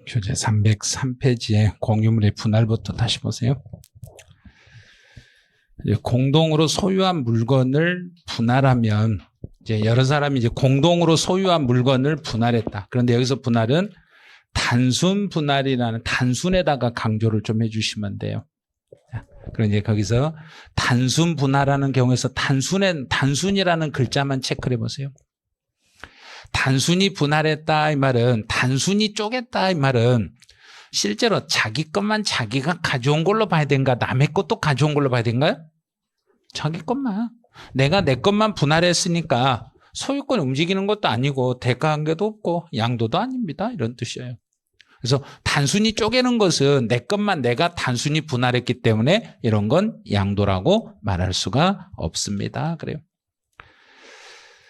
교재 303페이지에 공유물의 분할부터 다시 보세요. 공동으로 소유한 물건을 분할하면 이제 여러 사람이 이제 공동으로 소유한 물건을 분할했다. 그런데 여기서 분할은 단순 분할이라는 단순에다가 강조를 좀 해주시면 돼요. 그럼 이제 거기서 단순 분할하는 경우에서 단순이라는 글자만 체크를 해보세요. 단순히 분할했다 이 말은 단순히 쪼갰다 이 말은 실제로 자기 것만 자기가 가져온 걸로 봐야 되는가 남의 것도 가져온 걸로 봐야 되는가요? 자기 것만. 내가 내 것만 분할했으니까 소유권이 움직이는 것도 아니고 대가관계도 없고 양도도 아닙니다. 이런 뜻이에요. 그래서 단순히 쪼개는 것은 내 것만 내가 단순히 분할했기 때문에 이런 건 양도라고 말할 수가 없습니다. 그래요.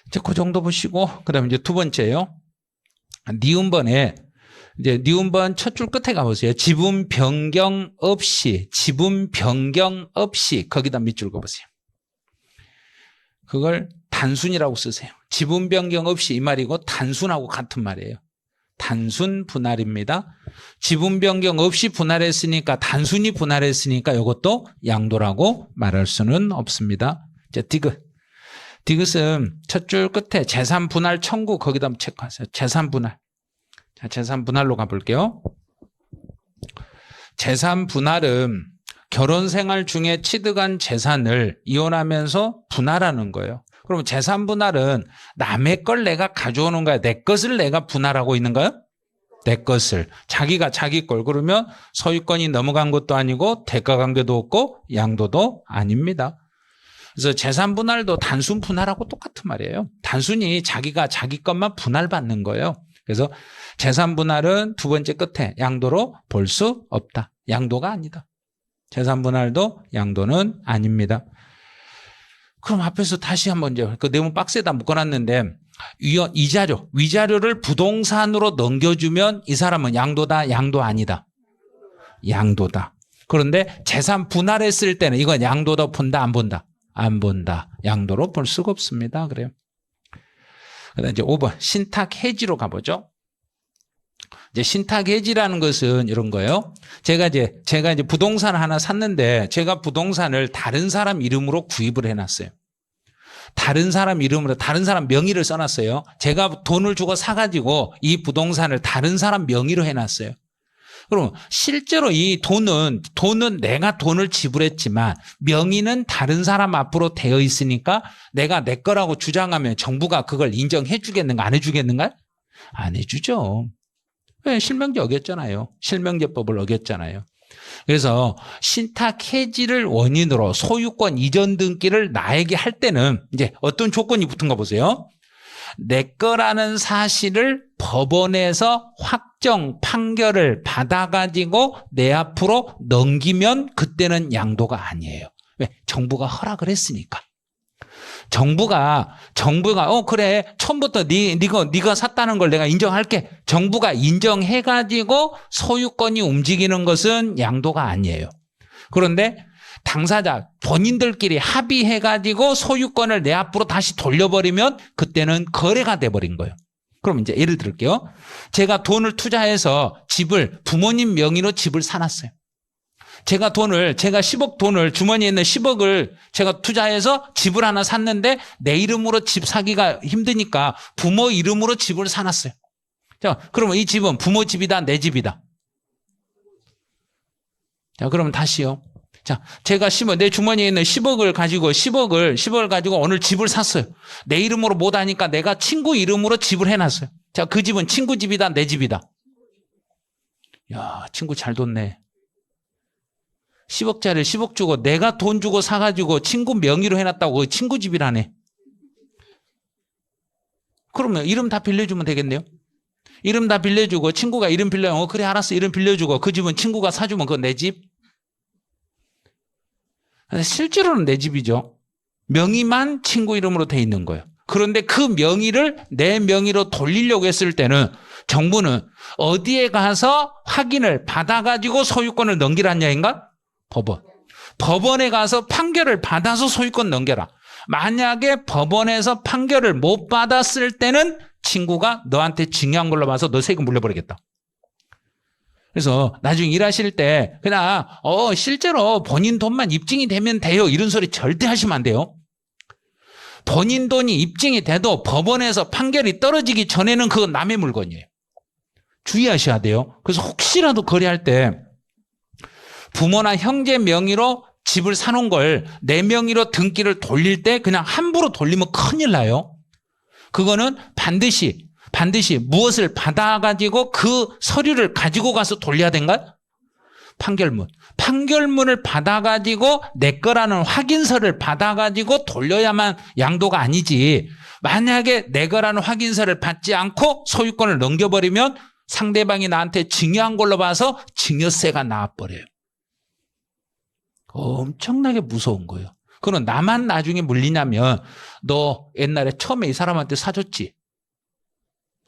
이제 그 정도 보시고 그다음에 이제 두 번째요. 니은번에 이제 니은번 첫 줄 끝에 가보세요. 지분 변경 없이 거기다 밑줄 그어보세요. 그걸 단순이라고 쓰세요. 지분 변경 없이 이 말이고 단순하고 같은 말이에요. 단순 분할입니다. 지분 변경 없이 분할했으니까 단순히 분할했으니까 이것도 양도라고 말할 수는 없습니다. 이제 디귿은 첫 줄 끝에 재산 분할 청구 거기다 체크하세요. 재산 분할. 자, 재산 분할로 가볼게요. 재산 분할은 결혼 생활 중에 취득한 재산을 이혼하면서 분할하는 거예요. 그럼 재산 분할은 남의 걸 내가 가져오는 거야? 내 것을 내가 분할하고 있는 거야? 내 것을. 자기가 자기 걸. 그러면 소유권이 넘어간 것도 아니고 대가관계도 없고 양도도 아닙니다. 그래서 재산 분할도 단순 분할하고 똑같은 말이에요. 단순히 자기가 자기 것만 분할받는 거예요. 그래서 재산 분할은 두 번째 끝에 양도로 볼 수 없다. 양도가 아니다. 재산 분할도 양도는 아닙니다. 그럼 앞에서 다시 한번 이제 그 내용 박스에다 묶어놨는데 위자료를 부동산으로 넘겨주면 이 사람은 양도다, 양도 아니다. 양도다. 그런데 재산 분할했을 때는 이건 양도도 본다, 안 본다? 안 본다. 양도로 볼 수가 없습니다. 그래요. 그다음 이제 5번 신탁 해지로 가보죠. 이제 신탁 해지라는 것은 이런 거예요. 제가 이제 부동산을 하나 샀는데 제가 부동산을 다른 사람 이름으로 구입을 해놨어요. 다른 사람 이름으로 다른 사람 명의를 써놨어요. 제가 돈을 주고 사가지고 이 부동산을 다른 사람 명의로 해놨어요. 그럼 실제로 이 돈은 내가 돈을 지불했지만 명의는 다른 사람 앞으로 되어 있으니까 내가 내 거라고 주장하면 정부가 그걸 인정해 주겠는가 안 해주겠는가? 안 해주죠. 왜? 실명제 어겼잖아요. 실명제법을 어겼잖아요. 그래서 신탁 해지를 원인으로 소유권 이전 등기를 나에게 할 때는 이제 어떤 조건이 붙은가 보세요. 내 거라는 사실을 법원에서 확정 판결을 받아가지고 내 앞으로 넘기면 그때는 양도가 아니에요. 왜? 정부가 허락을 했으니까. 정부가 그래 처음부터 네가 샀다는 걸 내가 인정할게. 정부가 인정해가지고 소유권이 움직이는 것은 양도가 아니에요. 그런데 당사자 본인들끼리 합의해가지고 소유권을 내 앞으로 다시 돌려버리면 그때는 거래가 돼버린 거예요. 그럼 이제 예를 들게요. 제가 돈을 투자해서 집을 부모님 명의로 집을 사놨어요. 제가 10억 돈을 주머니에 있는 10억을 제가 투자해서 집을 하나 샀는데 내 이름으로 집 사기가 힘드니까 부모 이름으로 집을 사놨어요. 자, 그러면 이 집은 부모 집이다, 내 집이다. 자, 그러면 다시요. 자, 제가 내 주머니에 있는 10억을 가지고 오늘 집을 샀어요. 내 이름으로 못 하니까 내가 친구 이름으로 집을 해놨어요. 자, 그 집은 친구 집이다, 내 집이다. 야, 친구 잘 뒀네. 10억짜리 10억 주고 내가 돈 주고 사가지고 친구 명의로 해놨다고 친구 집이라네. 그러면 이름 다 빌려주면 되겠네요. 이름 다 빌려주고 친구가 이름 빌려주면 그래 알았어 이름 빌려주고 그 집은 친구가 사주면 그건 내 집. 실제로는 내 집이죠. 명의만 친구 이름으로 돼 있는 거예요. 그런데 그 명의를 내 명의로 돌리려고 했을 때는 정부는 어디에 가서 확인을 받아가지고 소유권을 넘기라냐인가? 법원에 가서 판결을 받아서 소유권 넘겨라. 만약에 법원에서 판결을 못 받았을 때는 친구가 너한테 징여한 걸로 봐서 너 세금 물려버리겠다. 그래서 나중에 일하실 때 그냥 실제로 본인 돈만 입증이 되면 돼요. 이런 소리 절대 하시면 안 돼요. 본인 돈이 입증이 돼도 법원에서 판결이 떨어지기 전에는 그건 남의 물건이에요. 주의하셔야 돼요. 그래서 혹시라도 거래할 때 부모나 형제 명의로 집을 사놓은 걸 내 명의로 등기를 돌릴 때 그냥 함부로 돌리면 큰일 나요. 그거는 반드시 무엇을 받아가지고 그 서류를 가지고 가서 돌려야 된가? 판결문을 받아가지고 내 거라는 확인서를 받아가지고 돌려야만 양도가 아니지. 만약에 내 거라는 확인서를 받지 않고 소유권을 넘겨버리면 상대방이 나한테 증여한 걸로 봐서 증여세가 나와버려요. 엄청나게 무서운 거예요. 그럼 나만 나중에 물리냐면 너 옛날에 처음에 이 사람한테 사줬지.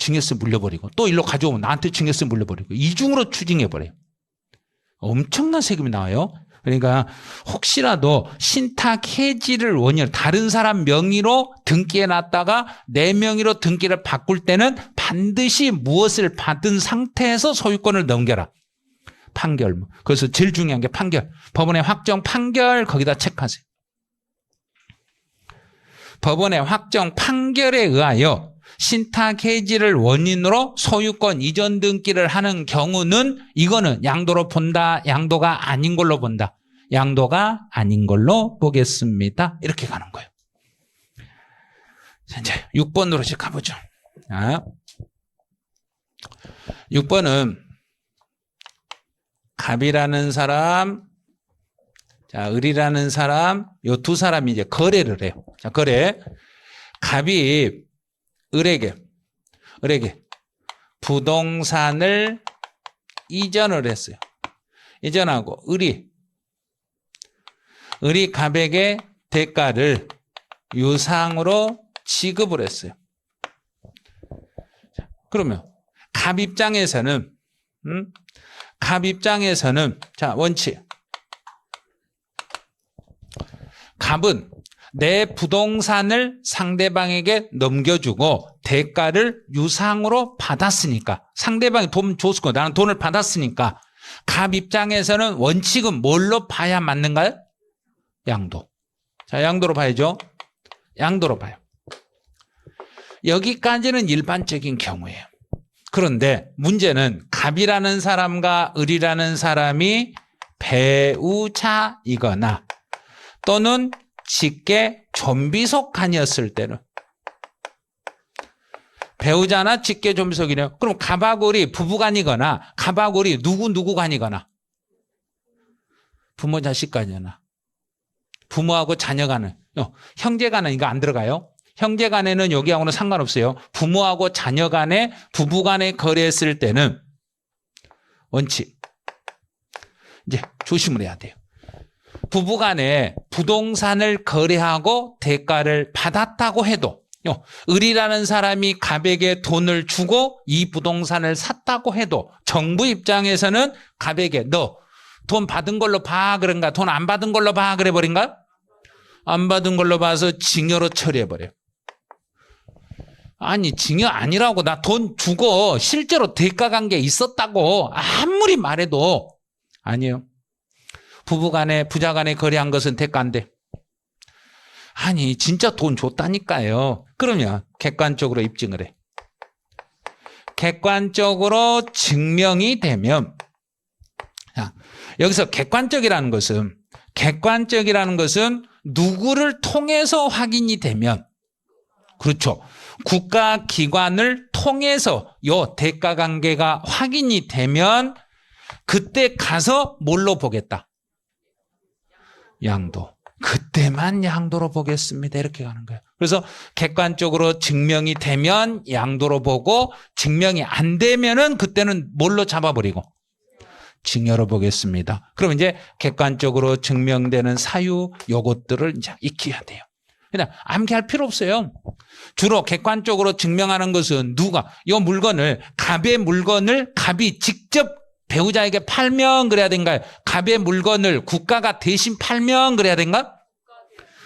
증여세 물려버리고 또 일로 가져오면 나한테 증여세 물려버리고 이중으로 추징해버려요. 엄청난 세금이 나와요. 그러니까 혹시라도 신탁 해지를 원인으로 다른 사람 명의로 등기해놨다가 내 명의로 등기를 바꿀 때는 반드시 무엇을 받은 상태에서 소유권을 넘겨라. 판결. 그래서 제일 중요한 게 판결. 법원의 확정 판결 거기다 체크하세요. 법원의 확정 판결에 의하여 신탁 해지를 원인으로 소유권 이전 등기를 하는 경우는 이거는 양도로 본다. 양도가 아닌 걸로 본다. 양도가 아닌 걸로 보겠습니다. 이렇게 가는 거예요. 자, 이제 6번으로 이제 가보죠. 자, 6번은 갑이라는 사람, 자, 을이라는 사람, 요 두 사람이 이제 거래를 해요. 자, 거래. 갑이 을에게 부동산을 이전을 했어요. 이전하고 을이 갑에게 대가를 유상으로 지급을 했어요. 자, 그러면 갑 입장에서는 자, 원칙. 갑은 내 부동산을 상대방에게 넘겨주고 대가를 유상으로 받았으니까 상대방이 돈 줬을 거 나는 돈을 받았으니까 갑 입장에서는 원칙은 뭘로 봐야 맞는가요? 양도. 자, 양도로 봐야죠. 양도로 봐요. 여기까지는 일반적인 경우예요. 그런데 문제는 갑이라는 사람과 을이라는 사람이 배우자이거나 또는 직계 좀비속간이었을 때는 배우자나 직계 좀비속이네요. 그럼 갑하고 을이 부부간이거나 갑하고 을이 누구 간이거나 부모 자식 간이거나 부모하고 자녀 간은 형제 간은 이거 안 들어가요. 형제 간에는 여기하고는 상관없어요. 부모하고 자녀 간에 부부 간에 거래했을 때는 원칙 이제 조심을 해야 돼요. 부부 간에 부동산을 거래하고 대가를 받았다고 해도 을이라는 사람이 갑에게 돈을 주고 이 부동산을 샀다고 해도 정부 입장에서는 갑에게 너 돈 받은 걸로 봐 그런가 돈 안 받은 걸로 봐 그래 버린가? 안 받은 걸로 봐서 징여로 처리해 버려요. 아니 징여 아니라고 나 돈 주고 실제로 대가 관계 있었다고 아무리 말해도 아니에요. 부부간에 부자간에 거래한 것은 대가인데 아니 진짜 돈 줬다니까요. 그러면 객관적으로 입증을 해. 객관적으로 증명이 되면 자, 여기서 객관적이라는 것은 누구를 통해서 확인이 되면 그렇죠. 국가기관을 통해서 요 대가 관계가 확인이 되면 그때 가서 뭘로 보겠다? 양도. 그때만 양도로 보겠습니다. 이렇게 가는 거예요. 그래서 객관적으로 증명이 되면 양도로 보고 증명이 안 되면은 그때는 뭘로 잡아버리고 징여로 보겠습니다. 그럼 이제 객관적으로 증명되는 사유 요것들을 이제 익혀야 돼요. 그냥 암기할 필요 없어요. 주로 객관적으로 증명하는 것은 누가 이 물건을 갑의 물건을 갑이 직접 배우자에게 팔면 그래야 된가요? 갑의 물건을 국가가 대신 팔면 그래야 된가?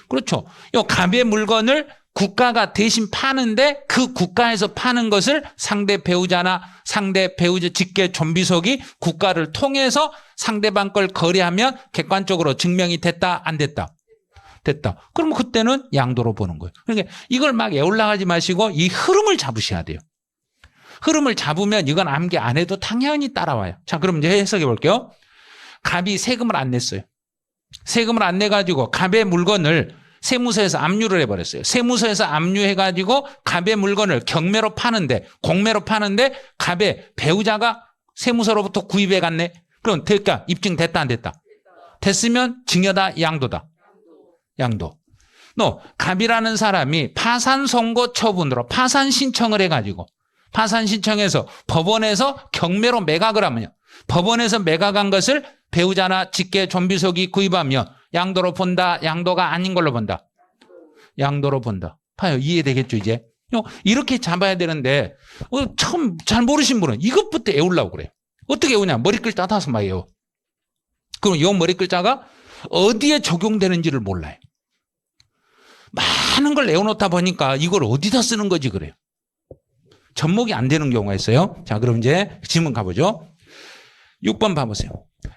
그렇죠. 이 갑의 물건을 국가가 대신 파는데 그 국가에서 파는 것을 상대 배우자나 상대 배우자 직계 존비속이 국가를 통해서 상대방 걸 거래하면 객관적으로 증명이 됐다 안 됐다? 됐다. 그러면 그때는 양도로 보는 거예요. 그러니까 이걸 막 애올라가지 마시고 이 흐름을 잡으셔야 돼요. 흐름을 잡으면 이건 암기 안 해도 당연히 따라와요. 자, 그럼 이제 해석해 볼게요. 갑이 세금을 안 냈어요. 세금을 안 내가지고 갑의 물건을 세무서에서 압류를 해버렸어요. 세무서에서 압류해가지고 갑의 물건을 경매로 파는데, 공매로 파는데 갑의 배우자가 세무서로부터 구입해 갔네. 그럼 대가 입증됐다 안 됐다? 됐으면 증여다 양도다? 양도. 너 갑이라는 사람이 파산 선고 처분으로 파산 신청을 해가지고 파산 신청해서 법원에서 경매로 매각을 하면요. 법원에서 매각한 것을 배우자나 직계 존비속이 구입하면 양도로 본다, 양도가 아닌 걸로 본다. 양도로 본다. 봐요. 이해되겠죠, 이제? 이렇게 잡아야 되는데, 처음 잘 모르신 분은 이것부터 애우려고 그래요. 어떻게 애우냐? 머리 글자 따서 막 애워. 그럼 이 머리 글자가 어디에 적용되는지를 몰라요. 많은 걸 애워놓다 보니까 이걸 어디다 쓰는 거지 그래요. 접목이 안 되는 경우가 있어요. 자, 그럼 이제 질문 가보죠. 6번 봐보세요.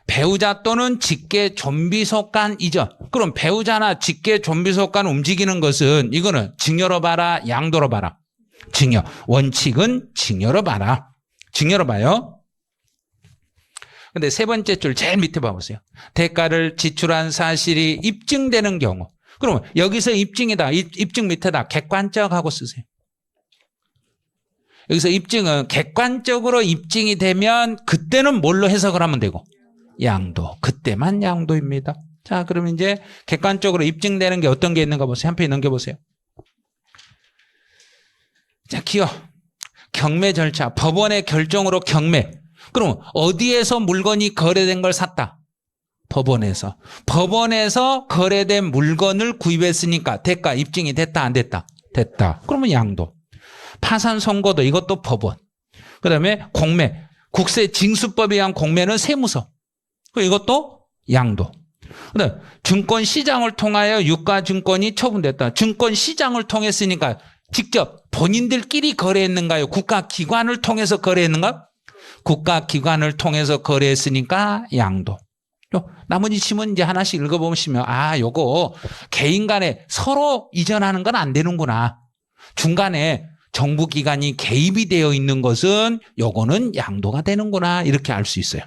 배우자 또는 직계 존비속 간 이전. 그럼 배우자나 직계 존비속 간 움직이는 것은 이거는 증여로 봐라, 양도로 봐라. 증여. 원칙은 증여로 봐라. 증여로 봐요. 근데 세 번째 줄 제일 밑에 봐보세요. 대가를 지출한 사실이 입증되는 경우. 그럼 여기서 입증이다. 입증 밑에다 객관적 하고 쓰세요. 여기서 입증은 객관적으로 입증이 되면 그때는 뭘로 해석을 하면 되고 양도. 그때만 양도입니다. 자, 그럼 이제 객관적으로 입증되는 게 어떤 게 있는가 보세요. 한 페이지 넘겨보세요. 자, 기어. 경매 절차. 법원의 결정으로 경매. 그럼 어디에서 물건이 거래된 걸 샀다? 법원에서. 법원에서 거래된 물건을 구입했으니까 대가 입증이 됐다 안 됐다? 됐다. 그러면 양도. 파산 선고도 이것도 법원. 그다음에 공매. 국세징수법에 의한 공매는 세무서. 이것도 양도. 그다음에 증권시장을 통하여 유가증권이 처분됐다. 증권시장을 통했으니까 직접 본인들끼리 거래했는가요? 국가기관을 통해서 거래했는가? 국가기관을 통해서 거래했으니까 양도. 나머지 지문 이제 하나씩 읽어보시면 요거 개인 간에 서로 이전하는 건 안 되는구나. 중간에 정부기관이 개입이 되어 있는 것은 요거는 양도가 되는구나. 이렇게 알 수 있어요.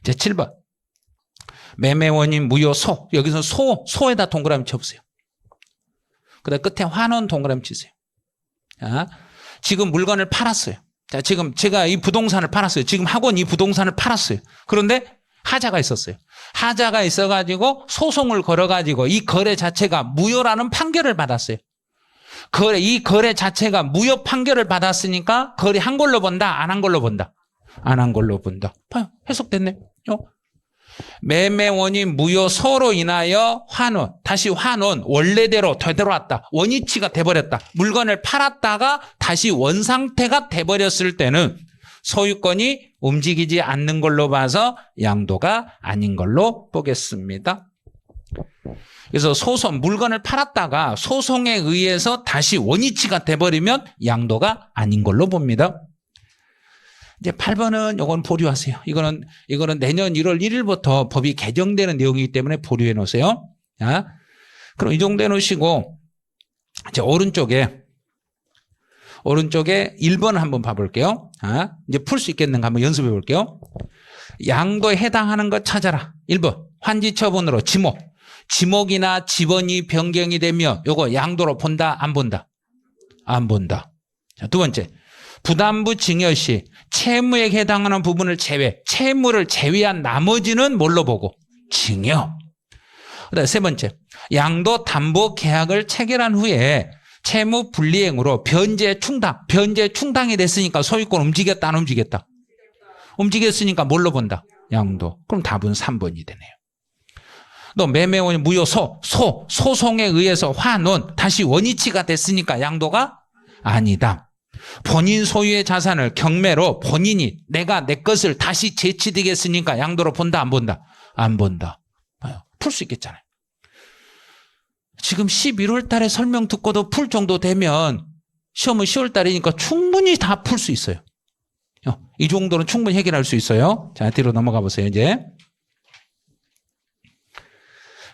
이제 7번. 매매원인 무효소. 여기서 소에다 동그라미 쳐보세요. 그 다음 끝에 환원 동그라미 치세요. 자, 지금 물건을 팔았어요. 자, 지금 제가 이 부동산을 팔았어요. 지금 학원 이 부동산을 팔았어요. 그런데 하자가 있었어요. 하자가 있어가지고 소송을 걸어가지고 이 거래 자체가 무효라는 판결을 받았어요. 이 거래 자체가 무효 판결을 받았으니까 거래한 걸로 본다, 안 한 걸로 본다? 안 한 걸로 본다. 봐요. 해석됐네. 매매원인 무효소로 인하여 환원, 다시 환원, 원래대로 되돌아왔다. 원위치가 돼버렸다. 물건을 팔았다가 다시 원상태가 돼버렸을 때는 소유권이 움직이지 않는 걸로 봐서 양도가 아닌 걸로 보겠습니다. 그래서 소송, 물건을 팔았다가 소송에 의해서 다시 원위치가 돼버리면 양도가 아닌 걸로 봅니다. 이제 8번은 이건 보류하세요. 이거는 내년 1월 1일부터 법이 개정되는 내용이기 때문에 보류해 놓으세요. 자, 그럼 이 정도 해 놓으시고 이제 오른쪽에 1번 한번 봐볼게요. 자, 이제 풀 수 있겠는가 한번 연습해 볼게요. 양도에 해당하는 것 찾아라. 1번 환지처분으로 지목. 지목이나 지번이 변경이 되면 요거 양도로 본다 안 본다? 안 본다. 자, 두 번째. 부담부 증여 시 채무에 해당하는 부분을 제외, 채무를 제외한 나머지는 뭘로 보고? 증여. 그다음에 세 번째, 양도 담보 계약을 체결한 후에 채무 불이행으로 변제 충당이 됐으니까 소유권 움직였다 안 움직였다? 움직였으니까 뭘로 본다? 양도. 그럼 답은 3번이 되네요. 또 매매원이 무효소, 소송에 의해서 환원, 다시 원위치가 됐으니까 양도가 아니다. 본인 소유의 자산을 경매로 본인이 내가 내 것을 다시 재취득했으니까 양도로 본다 안 본다? 안 본다. 풀 수 있겠잖아요. 지금 11월 달에 설명 듣고도 풀 정도 되면 시험은 10월 달이니까 충분히 다 풀 수 있어요. 이 정도는 충분히 해결할 수 있어요. 자, 뒤로 넘어가 보세요, 이제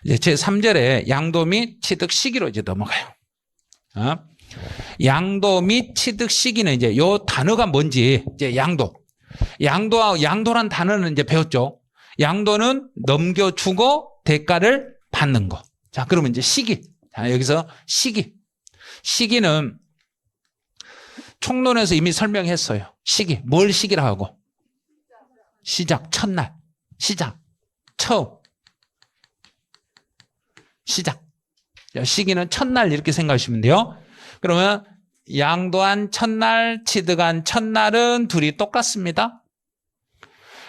제3절에 양도 및 취득 시기로 이제 넘어가요. 양도 및 취득 시기는 이제 요 단어가 뭔지 이제 양도란 단어는 이제 배웠죠. 양도는 넘겨주고 대가를 받는 거. 자, 그러면 이제 시기. 자, 여기서 시기는 총론에서 이미 설명했어요. 시기. 뭘 시기라고 하고? 시작, 첫날. 시작, 처음. 시작. 시기는 첫날 이렇게 생각하시면 돼요. 그러면 양도한 첫날, 취득한 첫날은 둘이 똑같습니다.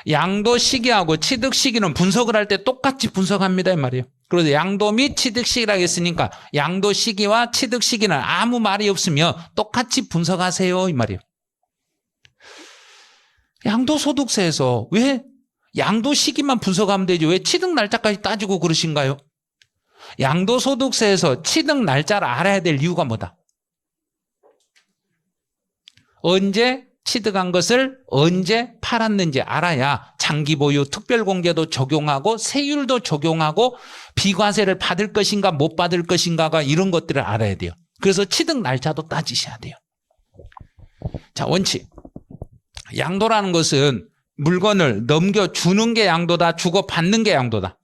양도 시기하고 취득 시기는 분석을 할 때 똑같이 분석합니다, 이 말이에요. 그래서 양도 및 취득 시기라고 했으니까 양도 시기와 취득 시기는 아무 말이 없으며 똑같이 분석하세요, 이 말이에요. 양도소득세에서 왜 양도 시기만 분석하면 되지 왜 취득 날짜까지 따지고 그러신가요? 양도소득세에서 취득 날짜를 알아야 될 이유가 뭐다? 언제 취득한 것을 언제 팔았는지 알아야 장기보유 특별공제도 적용하고 세율도 적용하고 비과세를 받을 것인가 못 받을 것인가가 이런 것들을 알아야 돼요. 그래서 취득 날짜도 따지셔야 돼요. 자, 원칙. 양도라는 것은 물건을 넘겨주는 게 양도다, 주고받는 게 양도다.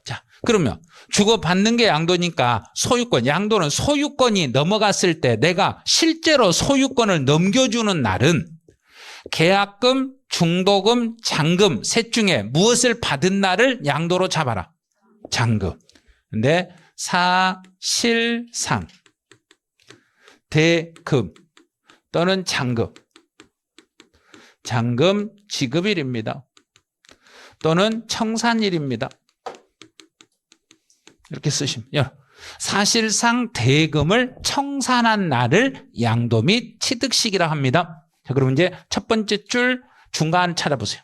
자, 그러면 주고받는 게 양도니까 소유권, 양도는 소유권이 넘어갔을 때 내가 실제로 소유권을 넘겨주는 날은 계약금, 중도금, 잔금 셋 중에 무엇을 받은 날을 양도로 잡아라. 잔금. 근데 사실상 대금 또는 잔금 지급일입니다. 또는 청산일입니다. 이렇게 쓰시면 사실상 대금을 청산한 날을 양도 및 취득시기라 합니다. 자, 그럼 이제 첫 번째 줄 중간 찾아보세요.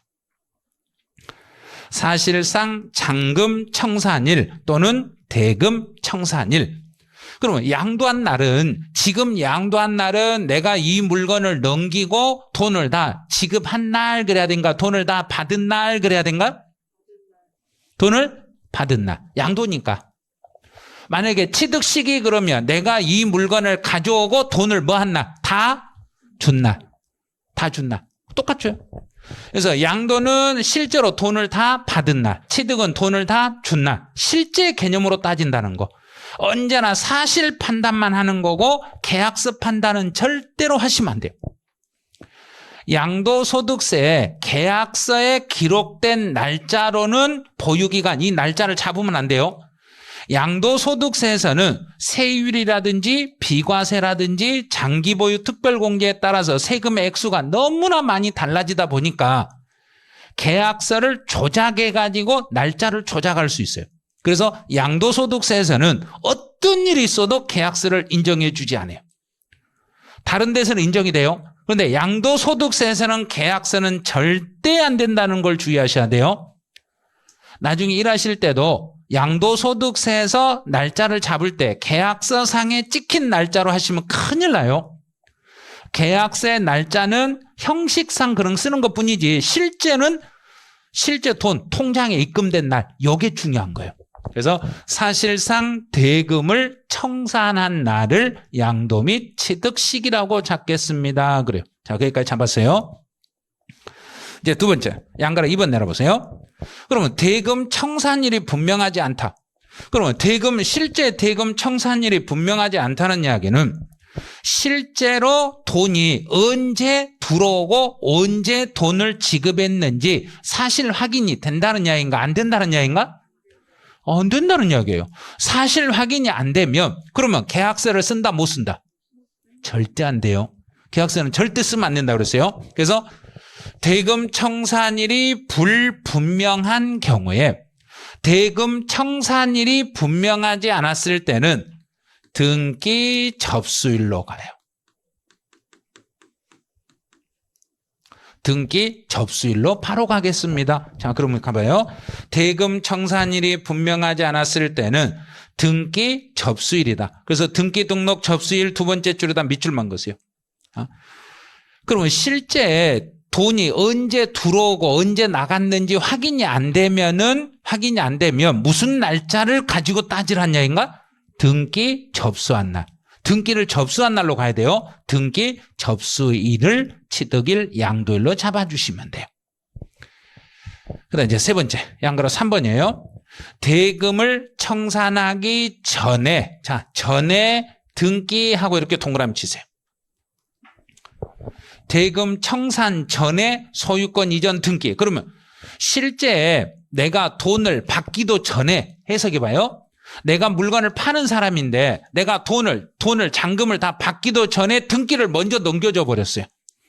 사실상 잔금 청산일 또는 대금 청산일. 그러면 양도한 날은 지금 양도한 날은 내가 이 물건을 넘기고 돈을 다 지급한 날 그래야 된가? 돈을 다 받은 날 그래야 된가? 돈을 받은 날. 양도니까. 만약에 취득 시기 그러면 내가 이 물건을 가져오고 돈을 뭐 한 날? 다 준 날. 다 준 날. 똑같죠? 그래서 양도는 실제로 돈을 다 받은 날. 취득은 돈을 다 준 날. 실제 개념으로 따진다는 거. 언제나 사실 판단만 하는 거고 계약서 판단은 절대로 하시면 안 돼요. 양도소득세 계약서에 기록된 날짜로는 보유기간 이 날짜를 잡으면 안 돼요. 양도소득세에서는 세율이라든지 비과세라든지 장기보유 특별공제에 따라서 세금의 액수가 너무나 많이 달라지다 보니까 계약서를 조작해가지고 날짜를 조작할 수 있어요. 그래서 양도소득세에서는 어떤 일이 있어도 계약서를 인정해 주지 않아요. 다른 데서는 인정이 돼요. 그런데 양도소득세에서는 계약서는 절대 안 된다는 걸 주의하셔야 돼요. 나중에 일하실 때도 양도소득세에서 날짜를 잡을 때 계약서상에 찍힌 날짜로 하시면 큰일 나요. 계약서의 날짜는 형식상 그런 쓰는 것뿐이지 실제 돈 통장에 입금된 날 이게 중요한 거예요. 그래서 사실상 대금을 청산한 날을 양도 및 취득 시기라고 잡겠습니다. 그래요. 자, 거기까지 잡았어요. 이제 두 번째, 양가락 2번 내려보세요. 그러면 대금 청산일이 분명하지 않다. 그러면 실제 대금 청산일이 분명하지 않다는 이야기는 실제로 돈이 언제 들어오고 언제 돈을 지급했는지 사실 확인이 된다는 이야기인가 안 된다는 이야기인가? 안 된다는 이야기예요. 사실 확인이 안 되면 그러면 계약서를 쓴다 못 쓴다? 절대 안 돼요. 계약서는 절대 쓰면 안 된다고 그랬어요. 그래서 대금 청산일이 불분명한 경우에 대금 청산일이 분명하지 않았을 때는 등기 접수일로 가요. 등기 접수일로 바로 가겠습니다. 자, 그러면 가봐요. 대금 청산일이 분명하지 않았을 때는 등기 접수일이다. 그래서 등기 등록 접수일 두 번째 줄에다 밑줄만 거세요. 그러면 실제 돈이 언제 들어오고 언제 나갔는지 확인이 안 되면 무슨 날짜를 가지고 따지란 얘기인가? 등기 접수한 날. 등기를 접수한 날로 가야 돼요. 등기 접수일을 취득일, 양도일로 잡아주시면 돼요. 그 다음 이제 세 번째, 양그로 3번이에요. 대금을 청산하기 전에, 자, 전에 등기하고 이렇게 동그라미 치세요. 대금 청산 전에 소유권 이전 등기. 그러면 실제 내가 돈을 받기도 전에 해석해 봐요. 내가 물건을 파는 사람인데 내가 돈을 잔금을 다 받기도 전에 등기를 먼저 넘겨줘 버렸어요.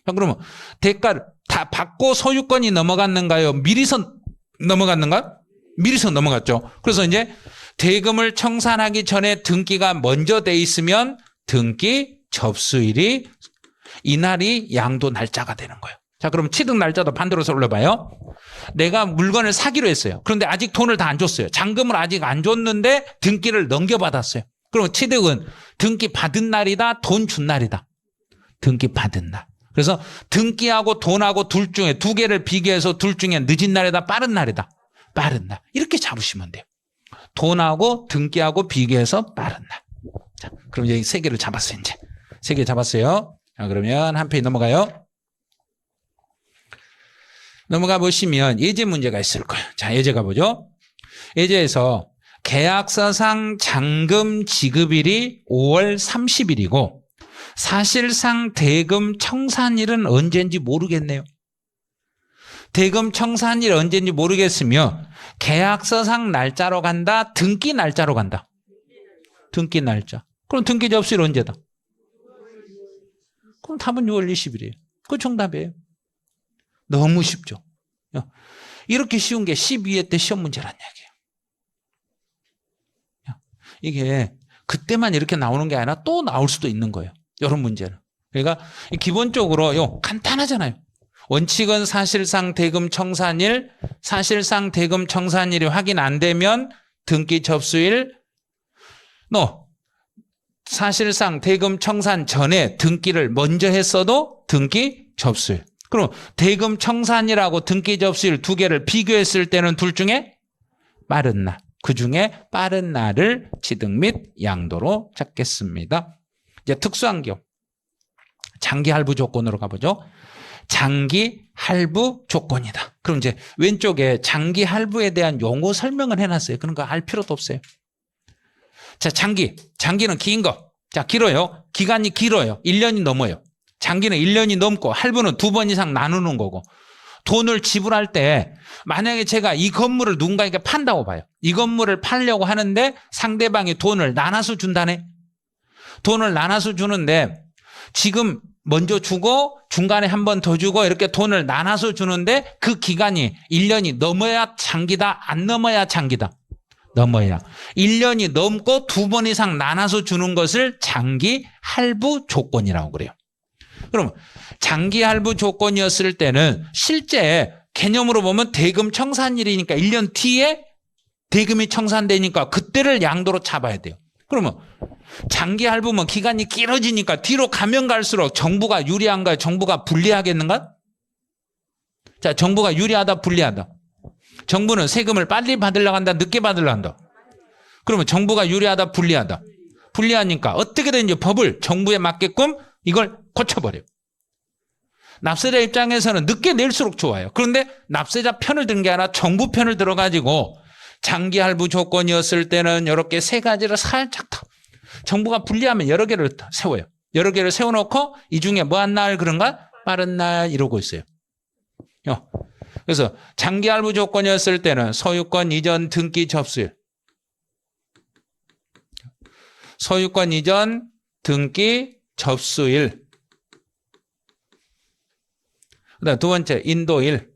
그러면 대가를 다 받고 소유권이 넘어갔는가요? 미리서 넘어갔는가? 미리서 넘어갔죠. 그래서 이제 대금을 청산하기 전에 등기가 먼저 돼 있으면 등기 접수일이 이날이 양도 날짜가 되는 거예요. 자, 그럼 취득 날짜도 반대로 올려봐요. 내가 물건을 사기로 했어요. 그런데 아직 돈을 다 안 줬어요. 잔금을 아직 안 줬는데 등기를 넘겨받았어요. 그럼 취득은 등기 받은 날이다, 돈 준 날이다. 등기 받은 날. 그래서 등기하고 돈하고 둘 중에 두 개를 비교해서 둘 중에 늦은 날이다, 빠른 날이다. 빠른 날. 이렇게 잡으시면 돼요. 돈하고 등기하고 비교해서 빠른 날. 자, 그럼 여기 세 개를 잡았어요, 이제. 세 개 잡았어요. 자, 그러면 한 페이지 넘어가요. 넘어가 보시면 예제 문제가 있을 거예요. 자, 예제 가보죠. 예제에서 계약서상 잔금 지급일이 5월 30일이고 사실상 대금 청산일은 언제인지 모르겠네요. 대금 청산일 언제인지 모르겠으며 계약서상 날짜로 간다, 등기 날짜로 간다. 등기 날짜. 그럼 등기 접수일 언제다? 그럼 답은 6월 20일이에요. 그 정답이에요. 너무 쉽죠. 이렇게 쉬운 게 12회 때 시험 문제란 얘기예요. 이게 그때만 이렇게 나오는 게 아니라 또 나올 수도 있는 거예요. 이런 문제는. 그러니까 기본적으로 간단하잖아요. 원칙은 사실상 대금 청산일, 사실상 대금 청산일이 확인 안 되면 등기 접수일, 사실상 대금 청산 전에 등기를 먼저 했어도 등기 접수일. 그럼 대금 청산일하고 등기 접수일 두 개를 비교했을 때는 둘 중에 빠른 날. 그 중에 빠른 날을 취득 및 양도로 잡겠습니다. 이제 특수한 경우. 장기 할부 조건으로 가보죠. 장기 할부 조건이다. 그럼 이제 왼쪽에 장기 할부에 대한 용어 설명을 해놨어요. 그런 거 알 필요도 없어요. 자, 장기는 긴 거. 자, 길어요. 기간이 길어요. 1년이 넘어요. 장기는 1년이 넘고 할부는 2번 이상 나누는 거고 돈을 지불할 때 만약에 제가 이 건물을 누군가에게 판다고 봐요. 이 건물을 팔려고 하는데 상대방이 돈을 나눠서 준다네. 돈을 나눠서 주는데 지금 먼저 주고 중간에 한 번 더 주고 이렇게 돈을 나눠서 주는데 그 기간이 1년이 넘어야 장기다, 안 넘어야 장기다. 넘어야. 1년이 넘고 2번 이상 나눠서 주는 것을 장기 할부 조건이라고 그래요. 그럼 장기 할부 조건이었을 때는 실제 개념으로 보면 대금 청산일이니까 1년 뒤에 대금이 청산되니까 그때를 양도로 잡아야 돼요. 그러면 장기 할부면 기간이 길어지니까 뒤로 가면 갈수록 정부가 유리한가, 정부가 불리하겠는가? 자, 정부가 유리하다, 불리하다. 정부는 세금을 빨리 받으려고 한다, 늦게 받으려고 한다. 그러면 정부가 유리하다, 불리하다. 불리하니까 어떻게든 이제 법을 정부에 맞게끔 이걸 고쳐버려요. 납세자 입장에서는 늦게 낼수록 좋아요. 그런데 납세자 편을 든 게 아니라 정부 편을 들어가지고 장기 할부 조건이었을 때는 이렇게 세 가지를 살짝 더 정부가 불리하면 여러 개를 세워요. 여러 개를 세워놓고 이 중에 뭐 한 날 그런가? 빠른 날 이러고 있어요. 그래서 장기 할부 조건이었을 때는 소유권 이전 등기 접수일. 소유권 이전 등기 접수일. 그다음 두 번째 인도일.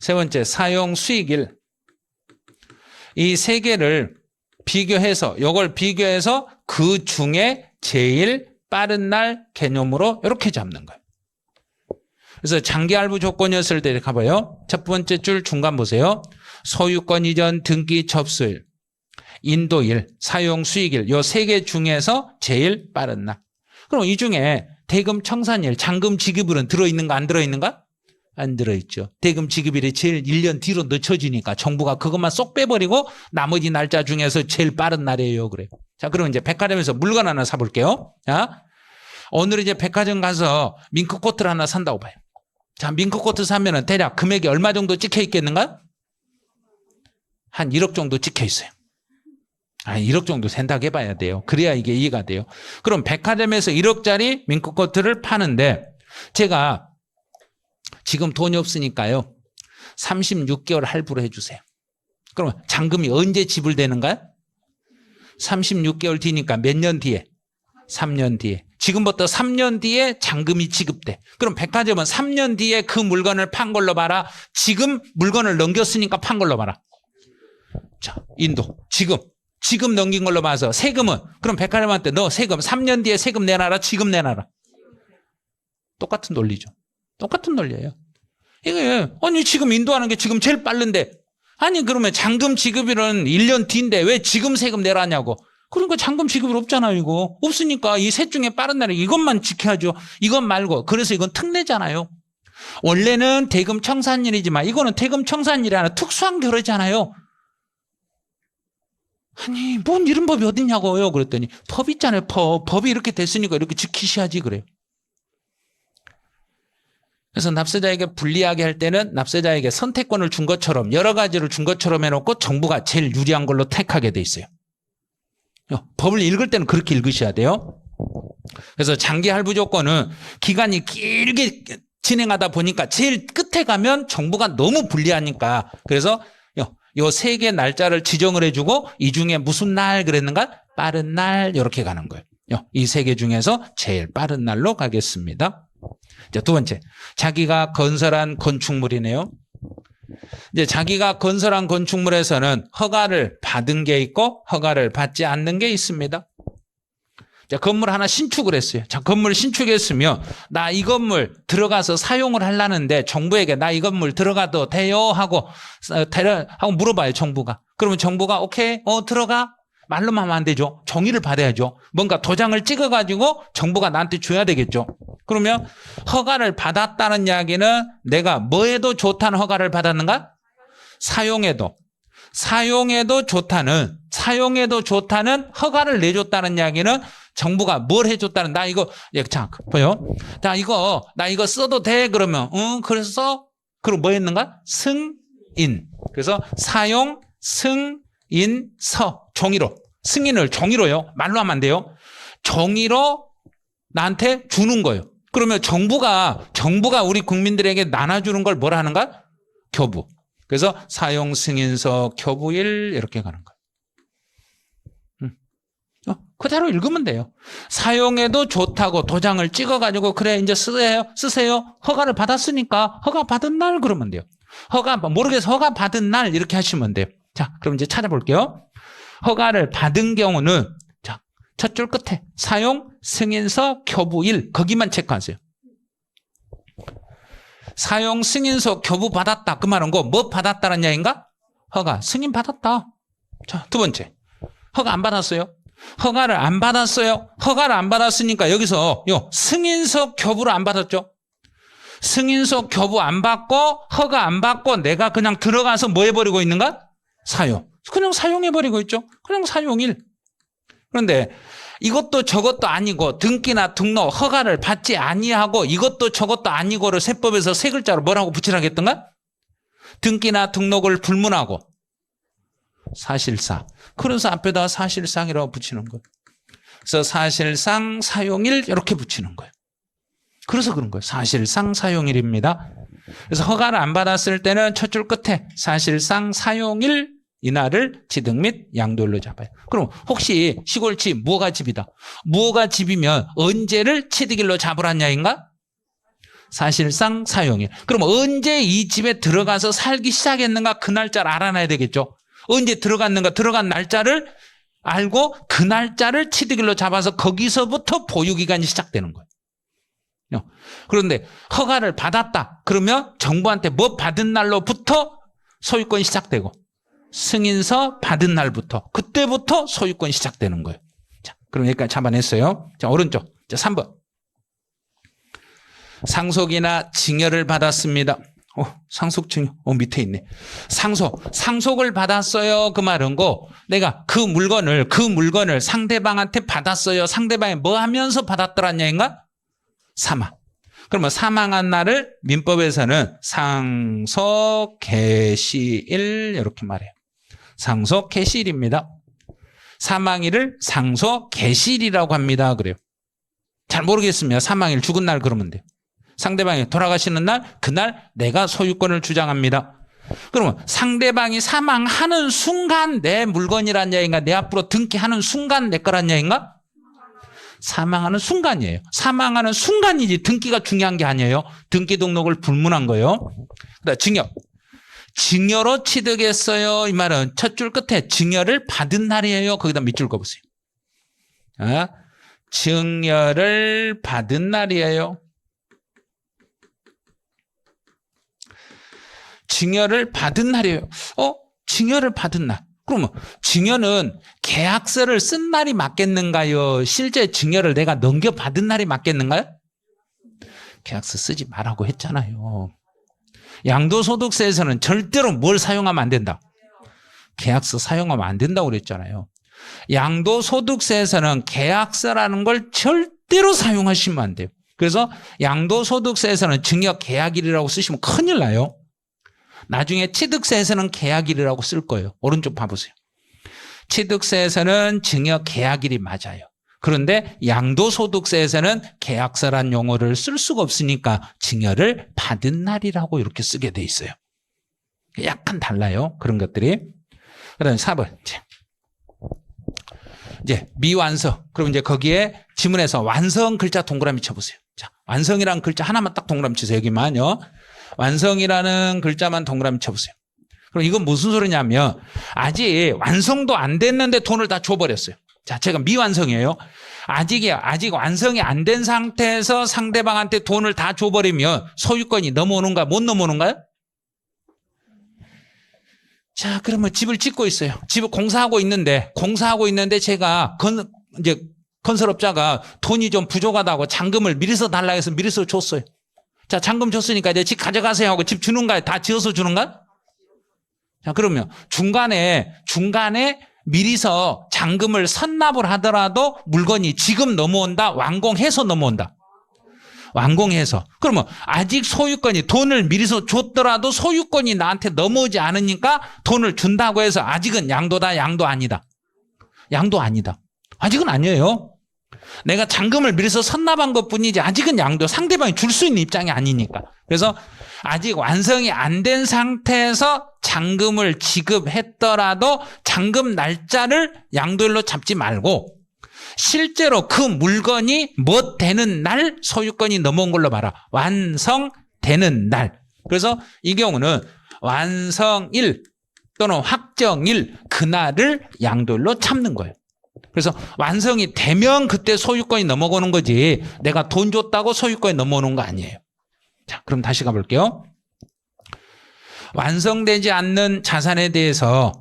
세 번째 사용 수익일. 이 세 개를 비교해서 이걸 비교해서 그 중에 제일 빠른 날 개념으로 이렇게 잡는 거예요. 그래서 장기할부 조건이었을 때 가봐요. 첫 번째 줄 중간 보세요. 소유권 이전 등기 접수일, 인도일, 사용 수익일 요 세 개 중에서 제일 빠른 날. 그럼 이 중에 대금 청산일, 잔금 지급일은 들어있는가 안 들어있는가? 안 들어있죠. 대금 지급일이 제일 1년 뒤로 늦춰지니까 정부가 그것만 쏙 빼버리고 나머지 날짜 중에서 제일 빠른 날이에요. 그래요. 자, 그럼 이제 백화점에서 물건 하나 사볼게요. 자, 오늘 이제 백화점 가서 밍크코트를 하나 산다고 봐요. 자, 밍크코트 사면은 대략 금액이 얼마 정도 찍혀 있겠는가? 한 1억 정도 찍혀 있어요. 1억 정도 생각해 봐야 돼요. 그래야 이게 이해가 돼요. 그럼 백화점에서 1억짜리 밍크코트를 파는데 제가 지금 돈이 없으니까요. 36개월 할부로 해주세요. 그러면 잔금이 언제 지불되는가요? 36개월 뒤니까 몇 년 뒤에? 3년 뒤에. 지금부터 3년 뒤에 잔금이 지급돼. 그럼 백화점은 3년 뒤에 그 물건을 판 걸로 봐라. 지금 물건을 넘겼으니까 판 걸로 봐라. 자, 인도. 지금 넘긴 걸로 봐서 세금은 그럼 백화점한테 너 세금 3년 뒤에 세금 내놔라. 지금 내놔라. 똑같은 논리죠. 똑같은 논리예요. 이게 아니 지금 인도하는 게 지금 제일 빠른데 아니 그러면 잔금 지급일은 1년 뒤인데 왜 지금 세금 내라냐고. 그러니까 잔금 지급일 없잖아요. 이거 없으니까 이 셋 중에 빠른 날에 이것만 지켜야죠. 이것 말고. 그래서 이건 특례잖아요. 원래는 대금 청산일이지만 이거는 대금 청산일이 아니라 특수한 결의잖아요. 아니 뭔 이런 법이 어딨냐고요. 그랬더니 법 있잖아요. 법이 이렇게 됐으니까 이렇게 지키셔야지 그래요. 그래서 납세자에게 불리하게 할 때는 납세자에게 선택권을 준 것처럼 여러 가지를 준 것처럼 해놓고 정부가 제일 유리한 걸로 택하게 돼 있어요. 법을 읽을 때는 그렇게 읽으셔야 돼요. 그래서 장기 할부 조건은 기간이 길게 진행하다 보니까 제일 끝에 가면 정부가 너무 불리하니까 그래서 요 세 개 날짜를 지정을 해주고 이 중에 무슨 날 그랬는가? 빠른 날 이렇게 가는 거예요. 이 세 개 중에서 제일 빠른 날로 가겠습니다. 자, 두 번째, 자기가 건설한 건축물이네요. 이제 자기가 건설한 건축물에서는 허가를 받은 게 있고 허가를 받지 않는 게 있습니다. 자, 건물 하나 신축을 했어요. 자, 건물 신축했으면 나 이 건물 들어가서 사용을 하려는데 정부에게 나 이 건물 들어가도 돼요 하고 물어봐요, 정부가. 그러면 정부가 오케이, 들어가. 말로만 하면 안 되죠. 정의를 받아야죠. 뭔가 도장을 찍어가지고 정부가 나한테 줘야 되겠죠. 그러면 허가를 받았다는 이야기는 내가 뭐에도 좋다는 허가를 받았는가? 사용에도 좋다는 허가를 내줬다는 이야기는 정부가 뭘 해줬다는 나 이거 자 보여. 나 이거 써도 돼 그러면 그래서 그럼 뭐 했는가? 승인. 그래서 사용 승인서 종이로 승인을 종이로요. 말로 하면 안 돼요. 종이로 나한테 주는 거예요. 그러면 정부가 우리 국민들에게 나눠주는 걸 뭐라 하는가? 교부. 그래서 사용 승인서 교부일 이렇게 가는 거예요. 그대로 읽으면 돼요. 사용해도 좋다고 도장을 찍어가지고 그래 이제 쓰세요. 허가를 받았으니까 허가 받은 날 그러면 돼요. 모르겠어 허가 받은 날 이렇게 하시면 돼요. 자, 그럼 이제 찾아볼게요. 허가를 받은 경우는 자, 첫 줄 끝에 사용 승인서 교부일 거기만 체크하세요. 사용 승인서 교부 받았다. 그 말은 뭐 받았다는 이야기인가? 허가 승인 받았다. 자, 두 번째. 허가 안 받았어요. 허가를 안 받았으니까 여기서 승인서 교부를 안 받았죠. 승인서 교부 안 받고 허가 안 받고 내가 그냥 들어가서 뭐 해버리고 있는가? 그냥 사용해버리고 있죠. 그냥 사용일. 그런데 이것도 저것도 아니고 등기나 등록 허가를 받지 아니하고 이것도 저것도 아니고를 세법에서 세 글자로 뭐라고 붙이라겠던가? 등기나 등록을 불문하고 사실상. 그래서 앞에다 사실상이라고 붙이는 거예요. 그래서 사실상 사용일 이렇게 붙이는 거예요. 그래서 그런 거예요. 사실상 사용일입니다. 그래서 허가를 안 받았을 때는 첫 줄 끝에 사실상 사용일 이날을 지득 및 양도일로 잡아요. 그럼 혹시 시골집 무허가 집이다. 무허가 집이면 언제를 취득일로 잡으란 이야기인가? 사실상 사용일. 그럼 언제 이 집에 들어가서 살기 시작했는가 그 날짜를 알아놔야 되겠죠. 언제 들어갔는가 들어간 날짜를 알고 그 날짜를 취득일로 잡아서 거기서부터 보유기간이 시작되는 거예요. 그런데 허가를 받았다. 그러면 정부한테 뭐 받은 날로부터 소유권이 시작되고 승인서 받은 날부터 그때부터 소유권이 시작되는 거예요. 자, 그럼 여기까지 잡아냈어요. 자, 오른쪽. 자, 3번. 상속이나 증여를 받았습니다. 상속 증여. 밑에 있네. 상속을 받았어요. 그 말은 내가 그 물건을 상대방한테 받았어요. 상대방이 뭐 하면서 받았더란 얘기인가? 사망. 그러면 사망한 날을 민법에서는 상속 개시일 이렇게 말해요. 상속 개시일입니다. 사망일을 상속 개시일이라고 합니다. 그래요. 잘 모르겠습니다. 사망일 죽은 날 그러면 돼요. 상대방이 돌아가시는 날, 그날 내가 소유권을 주장합니다. 그러면 상대방이 사망하는 순간 내 물건이란 얘기인가? 내 앞으로 등기하는 순간 내 거란 얘기인가? 사망하는 순간이에요. 사망하는 순간이지 등기가 중요한 게 아니에요. 등기 등록을 불문한 거예요. 그다음 증여. 증여로 취득했어요. 이 말은 첫 줄 끝에 증여를 받은 날이에요. 거기다 밑줄 그어보세요. 증여를 받은 날이에요. 증여를 받은 날이에요. 증여를 받은 날. 그러면 증여는 계약서를 쓴 날이 맞겠는가요? 실제 증여를 내가 넘겨받은 날이 맞겠는가요? 계약서 쓰지 말라고 했잖아요. 양도소득세에서는 절대로 뭘 사용하면 안 된다? 계약서 사용하면 안 된다고 그랬잖아요. 양도소득세에서는 계약서라는 걸 절대로 사용하시면 안 돼요. 그래서 양도소득세에서는 증여계약일이라고 쓰시면 큰일 나요. 나중에 취득세에서는 계약일이라고 쓸 거예요. 오른쪽 봐보세요. 취득세에서는 증여계약일이 맞아요. 그런데 양도소득세에서는 계약서란 용어를 쓸 수가 없으니까 증여를 받은 날이라고 이렇게 쓰게 돼 있어요. 약간 달라요. 그런 것들이. 그 다음에 4번. 이제 미완성. 그럼 이제 거기에 지문에서 완성 글자 동그라미 쳐보세요. 자, 완성이라는 글자 하나만 딱 동그라미 치세요. 여기만요. 완성이라는 글자만 동그라미 쳐보세요. 그럼 이건 무슨 소리냐면 아직 완성도 안 됐는데 돈을 다 줘버렸어요. 자, 제가 미완성이에요. 아직 완성이 안 된 상태에서 상대방한테 돈을 다 줘버리면 소유권이 넘어오는가 못 넘어오는가요? 자, 그러면 집을 짓고 있어요. 집을 공사하고 있는데 제가 이제 건설업자가 돈이 좀 부족하다고 잔금을 미리서 달라 해서 미리서 줬어요. 자, 잔금 줬으니까 이제 집 가져가세요 하고 집 주는가요? 다 지어서 주는가? 자, 그러면 중간에 미리서 잔금을 선납을 하더라도 물건이 지금 넘어온다? 완공해서 넘어온다? 완공해서. 그러면 아직 소유권이 돈을 미리서 줬더라도 소유권이 나한테 넘어오지 않으니까 돈을 준다고 해서 아직은 양도다? 양도 아니다? 양도 아니다. 아직은 아니에요. 내가 잔금을 미리서 선납한 것뿐이지 아직은 양도, 상대방이 줄 수 있는 입장이 아니니까. 그래서 아직 완성이 안 된 상태에서 잔금을 지급했더라도 잔금 날짜를 양도일로 잡지 말고 실제로 그 물건이 뭐 되는 날 소유권이 넘어온 걸로 봐라. 완성되는 날. 그래서 이 경우는 완성일 또는 확정일 그날을 양도일로 잡는 거예요. 그래서 완성이 되면 그때 소유권이 넘어오는 거지 내가 돈 줬다고 소유권이 넘어오는 거 아니에요. 자, 그럼 다시 가볼게요. 완성되지 않는 자산에 대해서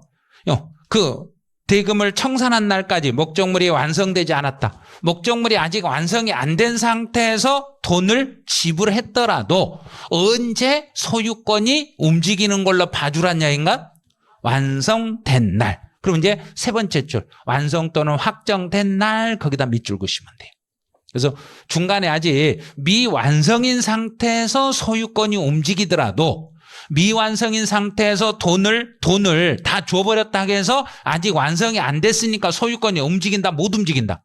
그 대금을 청산한 날까지 목적물이 완성되지 않았다. 목적물이 아직 완성이 안 된 상태에서 돈을 지불했더라도 언제 소유권이 움직이는 걸로 봐주란 얘기인가? 완성된 날. 그럼 이제 세 번째 줄 완성 또는 확정된 날 거기다 밑줄 그으시면 돼요. 그래서 중간에 아직 미완성인 상태에서 소유권이 움직이더라도 미완성인 상태에서 돈을 다 줘버렸다 해서 아직 완성이 안 됐으니까 소유권이 움직인다 못 움직인다?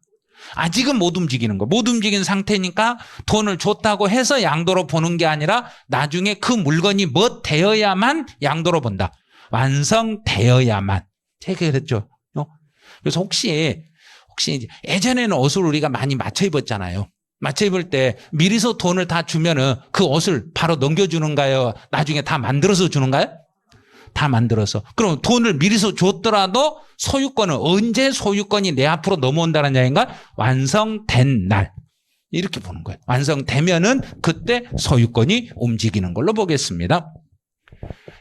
아직은 못 움직이는 거. 못 움직인 상태니까 돈을 줬다고 해서 양도로 보는 게 아니라 나중에 그 물건이 뭐 되어야만 양도로 본다. 완성되어야만. 제가 그랬죠. 그래서 혹시 예전에는 옷을 우리가 많이 맞춰 입었잖아요. 맞춰 입을 때 미리서 돈을 다 주면은 그 옷을 바로 넘겨주는가요? 나중에 다 만들어서 주는가요? 다 만들어서. 그럼 돈을 미리서 줬더라도 소유권은 언제 소유권이 내 앞으로 넘어온다는 얘기인가? 완성된 날. 이렇게 보는 거예요. 완성되면은 그때 소유권이 움직이는 걸로 보겠습니다.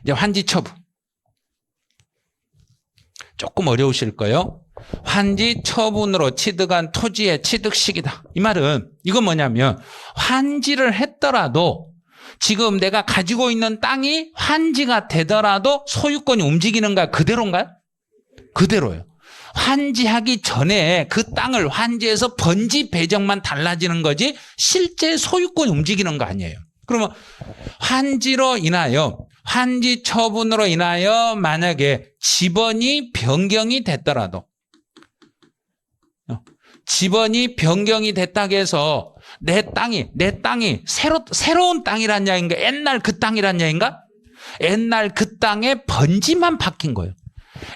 이제 환지 처분. 조금 어려우실 거예요. 환지 처분으로 취득한 토지의 취득식이다. 이 말은 이건 뭐냐면 환지를 했더라도 지금 내가 가지고 있는 땅이 환지가 되더라도 소유권이 움직이는가 그대로인가요? 그대로예요. 환지하기 전에 그 땅을 환지해서 번지 배정만 달라지는 거지 실제 소유권이 움직이는 거 아니에요. 그러면 환지로 인하여 환지 처분으로 인하여 만약에 지번이 변경이 됐더라도 지번이 변경이 됐다고 해서 내 땅이 새로운 땅이란 이야기인가? 옛날 그 땅이란 이야기인가? 옛날 그 땅의 번지만 바뀐 거예요.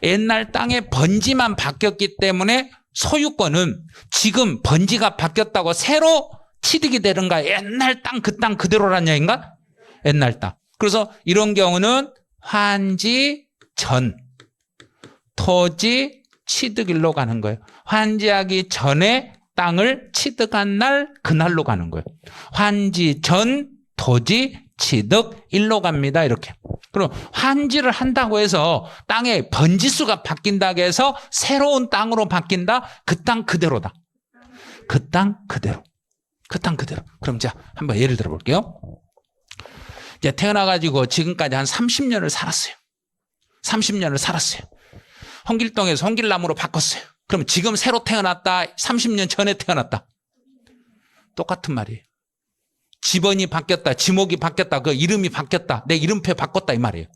옛날 땅의 번지만 바뀌었기 때문에 소유권은 지금 번지가 바뀌었다고 새로 취득이 되는가? 옛날 땅 그 땅 그대로란 이야기인가? 옛날 땅. 그래서 이런 경우는 환지 전 토지 취득일로 가는 거예요. 환지하기 전에 땅을 취득한 날 그날로 가는 거예요. 환지 전 토지 취득일로 갑니다. 이렇게. 그럼 환지를 한다고 해서 땅의 번지수가 바뀐다고 해서 새로운 땅으로 바뀐다? 그 땅 그대로다. 그 땅 그대로. 그 땅 그대로. 그럼 자, 한번 예를 들어 볼게요. 이제 태어나가지고 지금까지 한 30년을 살았어요. 30년을 살았어요. 홍길동에서 홍길남으로 바꿨어요. 그러면 지금 새로 태어났다, 30년 전에 태어났다. 똑같은 말이에요. 지번이 바뀌었다, 지목이 바뀌었다, 그 이름이 바뀌었다, 내 이름표 바꿨다 이 말이에요.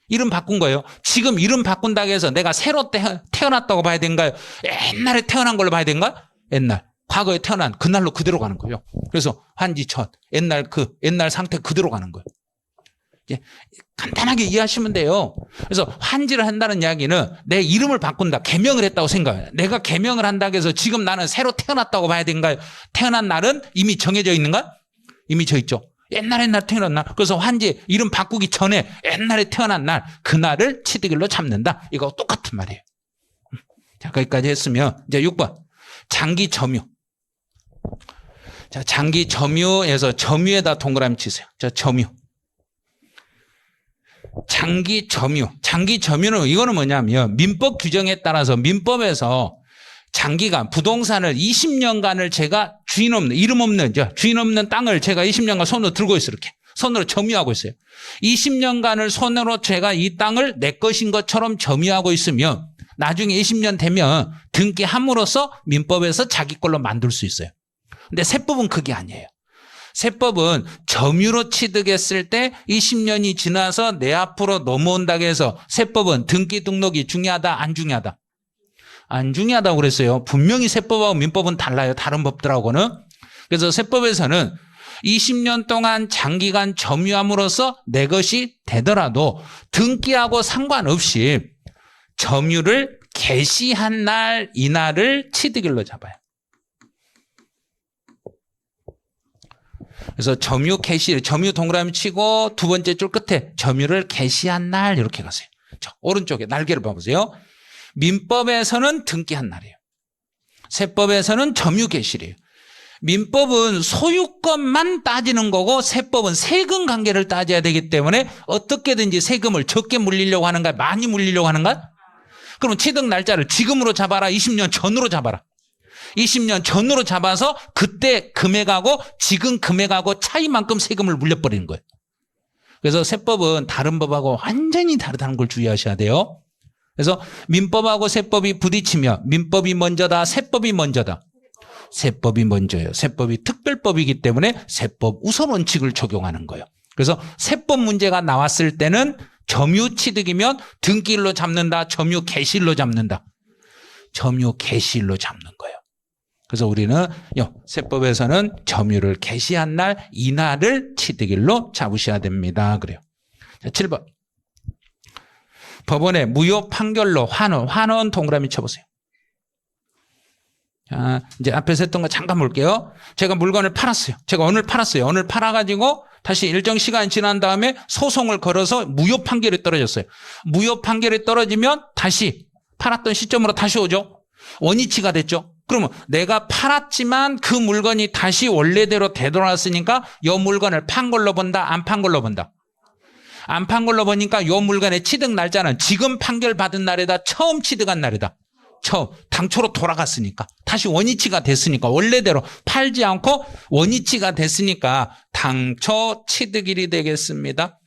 이름 바꾼 거예요. 지금 이름 바꾼다고 해서 내가 새로 태어났다고 봐야 되는가요? 옛날에 태어난 걸로 봐야 되는가? 옛날. 과거에 태어난 그날로 그대로 가는 거예요. 그래서 환지천, 옛날 상태 그대로 가는 거예요. 간단하게 이해하시면 돼요. 그래서 환지를 한다는 이야기는 내 이름을 바꾼다, 개명을 했다고 생각해요. 내가 개명을 한다고 해서 지금 나는 새로 태어났다고 봐야 되는가요? 태어난 날은 이미 정해져 있는가? 이미 저 있죠. 옛날 태어난 날. 그래서 환지 이름 바꾸기 전에 옛날에 태어난 날 그날을 취득일로 잡는다. 이거 똑같은 말이에요. 자, 거기까지 했으면 이제 6번 장기 점유. 자, 장기 점유에서 점유에다 동그라미 치세요. 자, 점유. 장기 점유. 장기 점유는 이거는 뭐냐면 민법 규정에 따라서 민법에서 장기간 부동산을 20년간을 제가 주인 없는 땅을 제가 20년간 손으로 들고 있어요. 이렇게 손으로 점유하고 있어요. 20년간을 손으로 제가 이 땅을 내 것인 것처럼 점유하고 있으면 나중에 20년 되면 등기함으로써 민법에서 자기 걸로 만들 수 있어요. 근데 세법은 그게 아니에요. 세법은 점유로 취득했을 때 20년이 지나서 내 앞으로 넘어온다고 해서 세법은 등기 등록이 중요하다 안 중요하다? 안 중요하다고 그랬어요. 분명히 세법하고 민법은 달라요. 다른 법들하고는. 그래서 세법에서는 20년 동안 장기간 점유함으로써 내 것이 되더라도 등기하고 상관없이 점유를 개시한 날 이날을 취득일로 잡아요. 그래서 점유 개시, 점유 동그라미 치고 두 번째 줄 끝에 점유를 개시한 날 이렇게 가세요. 자, 오른쪽에 날개를 봐보세요. 민법에서는 등기한 날이에요. 세법에서는 점유 개시래요. 민법은 소유권만 따지는 거고 세법은 세금 관계를 따져야 되기 때문에 어떻게든지 세금을 적게 물리려고 하는가 많이 물리려고 하는가? 그럼 취득 날짜를 지금으로 잡아라 20년 전으로 잡아라. 20년 전으로 잡아서 그때 금액하고 지금 금액하고 차이만큼 세금을 물려버리는 거예요. 그래서 세법은 다른 법하고 완전히 다르다는 걸 주의하셔야 돼요. 그래서 민법하고 세법이 부딪히며 민법이 먼저다 세법이 먼저다. 세법이 먼저예요. 세법이 특별법이기 때문에 세법 우선 원칙을 적용하는 거예요. 그래서 세법 문제가 나왔을 때는 점유 취득이면 등기일로 잡는다. 점유 개시일로 잡는다. 점유 개시일로 잡는 거예요. 그래서 우리는 세법에서는 점유를 개시한 날 이날을 취득일로 잡으셔야 됩니다. 그래요. 자, 7번. 법원의 무효 판결로 환원 동그라미 쳐보세요. 자, 이제 앞에서 했던 거 잠깐 볼게요. 제가 물건을 팔았어요. 제가 오늘 팔았어요. 오늘 팔아가지고 다시 일정 시간 지난 다음에 소송을 걸어서 무효 판결이 떨어졌어요. 무효 판결이 떨어지면 다시 팔았던 시점으로 다시 오죠. 원위치가 됐죠. 그러면 내가 팔았지만 그 물건이 다시 원래대로 되돌아왔으니까 이 물건을 판 걸로 본다, 안 판 걸로 본다. 안 판 걸로 보니까 이 물건의 취득 날짜는 지금 판결받은 날에다 처음 취득한 날이다. 처음 당초로 돌아갔으니까 다시 원위치가 됐으니까 원래대로 팔지 않고 원위치가 됐으니까 당초 취득일이 되겠습니다.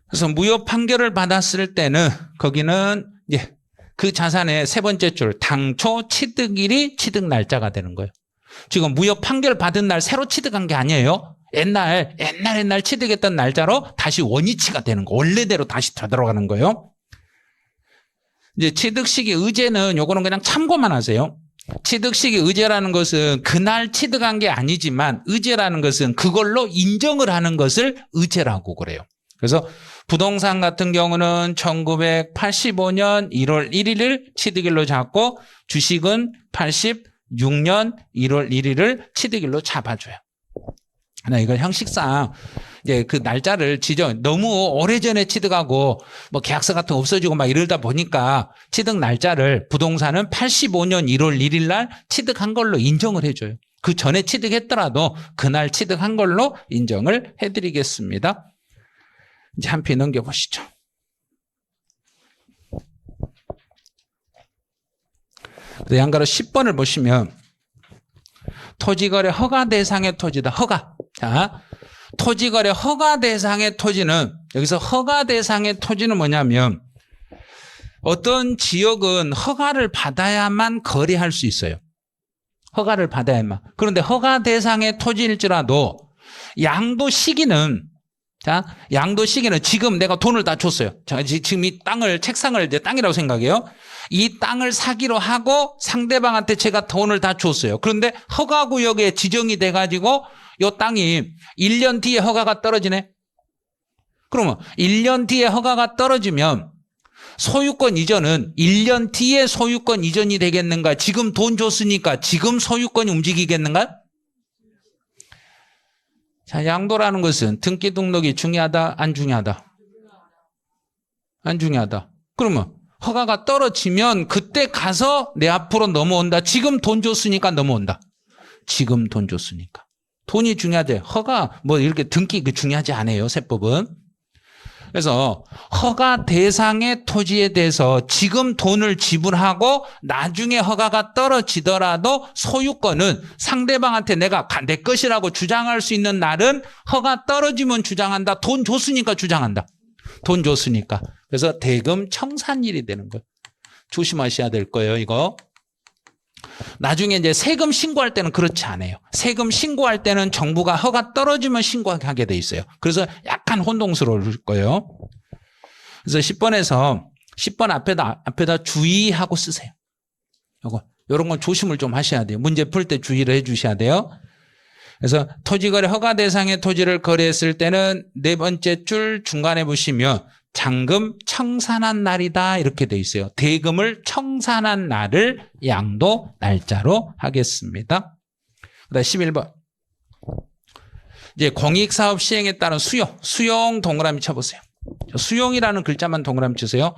그래서 무효 판결을 받았을 때는 거기는 이제 그 자산의 세 번째 줄 당초 취득일이 취득 날짜가 되는 거예요. 지금 무효 판결 받은 날 새로 취득한 게 아니에요. 옛날 취득했던 날짜로 다시 원위치가 되는 거. 원래대로 다시 되돌아가는 거예요. 이제 취득 시기 의제는 요거는 그냥 참고만 하세요. 취득 시기 의제라는 것은 그날 취득한 게 아니지만 의제라는 것은 그걸로 인정을 하는 것을 의제라고 그래요. 그래서 부동산 같은 경우는 1985년 1월 1일을 취득일로 잡고 주식은 86년 1월 1일을 취득일로 잡아줘요. 이건 형식상 이제 그 날짜를 너무 오래전에 취득하고 뭐 계약서 같은 거 없어지고 막 이러다 보니까 취득 날짜를 부동산은 85년 1월 1일 날 취득한 걸로 인정을 해줘요. 그 전에 취득했더라도 그날 취득한 걸로 인정을 해드리겠습니다. 이제 한 표 넘겨보시죠. 양가로 10번을 보시면 토지거래 허가 대상의 토지다. 허가. 자, 토지거래 허가 대상의 토지는 여기서 허가 대상의 토지는 뭐냐면 어떤 지역은 허가를 받아야만 거래할 수 있어요. 허가를 받아야만. 그런데 허가 대상의 토지일지라도 양도 시기는 지금 내가 돈을 다 줬어요. 자, 지금 이 땅을, 책상을 이제 땅이라고 생각해요. 이 땅을 사기로 하고 상대방한테 제가 돈을 다 줬어요. 그런데 허가구역에 지정이 돼가지고 이 땅이 1년 뒤에 허가가 떨어지네. 그러면 1년 뒤에 허가가 떨어지면 소유권 이전은 1년 뒤에 소유권 이전이 되겠는가? 지금 돈 줬으니까 지금 소유권이 움직이겠는가? 자, 양도라는 것은 등기 등록이 중요하다, 안 중요하다? 안 중요하다. 그러면 허가가 떨어지면 그때 가서 내 앞으로 넘어온다. 지금 돈 줬으니까 넘어온다. 지금 돈 줬으니까. 돈이 중요하대. 허가 뭐 이렇게 등기 중요하지 않아요. 세법은. 그래서 허가 대상의 토지에 대해서 지금 돈을 지불하고 나중에 허가가 떨어지더라도 소유권은 상대방한테 내가 내 것이라고 주장할 수 있는 날은 허가 떨어지면 주장한다. 돈 줬으니까 주장한다. 돈 줬으니까. 그래서 대금 청산일이 되는 거예요. 조심하셔야 될 거예요, 이거. 나중에 이제 세금 신고할 때는 그렇지 않아요. 세금 신고할 때는 정부가 허가 떨어지면 신고하게 돼 있어요. 그래서 약간 혼동스러울 거예요. 그래서 10번 앞에다 주의하고 쓰세요. 요런 건 조심을 좀 하셔야 돼요. 문제 풀 때 주의를 해 주셔야 돼요. 그래서 토지거래 허가 대상의 토지를 거래했을 때는 네 번째 줄 중간에 보시면 잔금 청산한 날이다 이렇게 돼 있어요. 대금을 청산한 날을 양도 날짜로 하겠습니다. 그다음 11번. 이제 공익사업 시행에 따른 수용 동그라미 쳐보세요. 수용이라는 글자만 동그라미 치세요.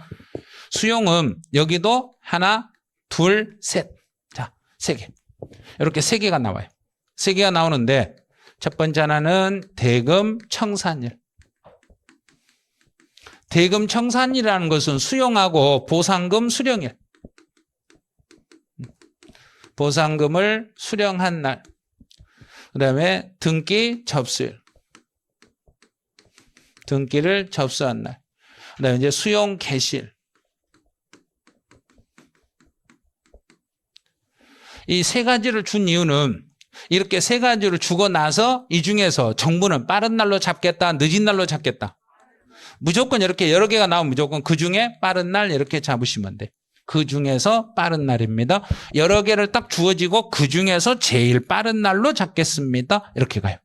수용은 여기도 하나, 둘, 셋. 자, 3개. 이렇게 3개가 나와요. 3개가 나오는데 첫 번째 하나는 대금 청산일. 대금 청산이라는 것은 수용하고 보상금 수령일. 보상금을 수령한 날. 그 다음에 등기 접수일. 등기를 접수한 날. 그 다음에 이제 수용 개시일. 이 3가지를 준 이유는 이렇게 3가지를 주고 나서 이 중에서 정부는 빠른 날로 잡겠다, 늦은 날로 잡겠다. 무조건 이렇게 여러 개가 나오면 무조건 그 중에 빠른 날 이렇게 잡으시면 돼. 그 중에서 빠른 날입니다. 여러 개를 딱 주어지고 그 중에서 제일 빠른 날로 잡겠습니다. 이렇게 가요.